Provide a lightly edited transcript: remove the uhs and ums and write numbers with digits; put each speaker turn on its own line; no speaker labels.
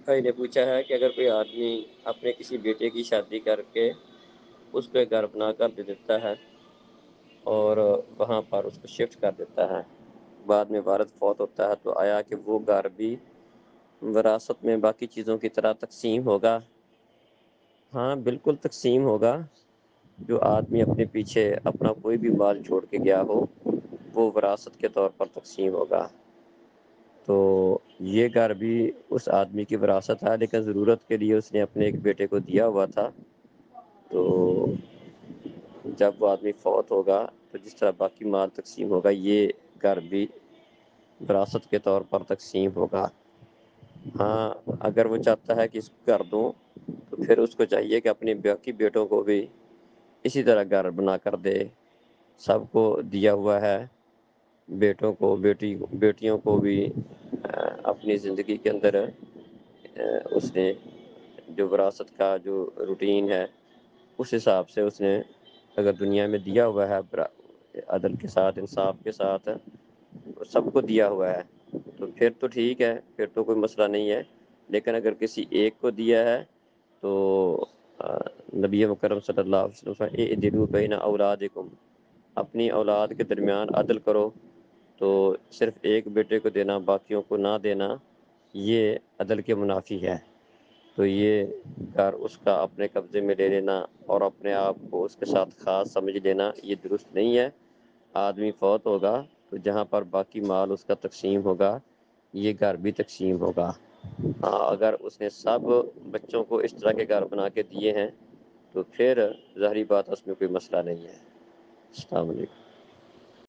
بھائی نے پوچھا ہے کہ اگر کوئی آدمی اپنے کسی بیٹے کی شادی کر کے اس پہ گھر بنا کر دے دیتا ہے اور وہاں پر اس کو شفٹ کر دیتا ہے، بعد میں والد فوت ہوتا ہے، تو آیا کہ وہ گھر بھی وراثت میں باقی چیزوں کی طرح تقسیم ہوگا؟ ہاں بالکل تقسیم ہوگا۔ جو آدمی اپنے پیچھے اپنا کوئی بھی مال چھوڑ کے گیا ہو وہ وراثت کے طور پر تقسیم ہوگا۔ تو یہ گھر بھی اس آدمی کی وراثت ہے، لیکن ضرورت کے لیے اس نے اپنے ایک بیٹے کو دیا ہوا تھا، تو جب وہ آدمی فوت ہوگا تو جس طرح باقی مال تقسیم ہوگا یہ گھر بھی وراثت کے طور پر تقسیم ہوگا۔ ہاں اگر وہ چاہتا ہے کہ اس کو کر دوں تو پھر اس کو چاہیے کہ اپنے باقی بیٹوں کو بھی اسی طرح گھر بنا کر دے۔ سب کو دیا ہوا ہے، بیٹوں کو بیٹیوں کو بھی اپنی زندگی کے اندر اس نے جو وراثت کا جو روٹین ہے اس حساب سے اس نے اگر دنیا میں دیا ہوا ہے عدل کے ساتھ انصاف کے ساتھ سب کو دیا ہوا ہے تو پھر تو ٹھیک ہے، پھر تو کوئی مسئلہ نہیں ہے۔ لیکن اگر کسی ایک کو دیا ہے تو نبی مکرم صلی اللہ علیہ وسلم اعدلوا بین اولادکم، اپنی اولاد کے درمیان عدل کرو، تو صرف ایک بیٹے کو دینا باقیوں کو نہ دینا یہ عدل کے منافی ہے۔ تو یہ گھر اس کا اپنے قبضے میں لے لینا اور اپنے آپ کو اس کے ساتھ خاص سمجھ لینا یہ درست نہیں ہے۔ آدمی فوت ہوگا تو جہاں پر باقی مال اس کا تقسیم ہوگا یہ گھر بھی تقسیم ہوگا۔ اگر اس نے سب بچوں کو اس طرح کے گھر بنا کے دیے ہیں تو پھر ظاہری بات اس میں کوئی مسئلہ نہیں ہے۔ السلام علیکم۔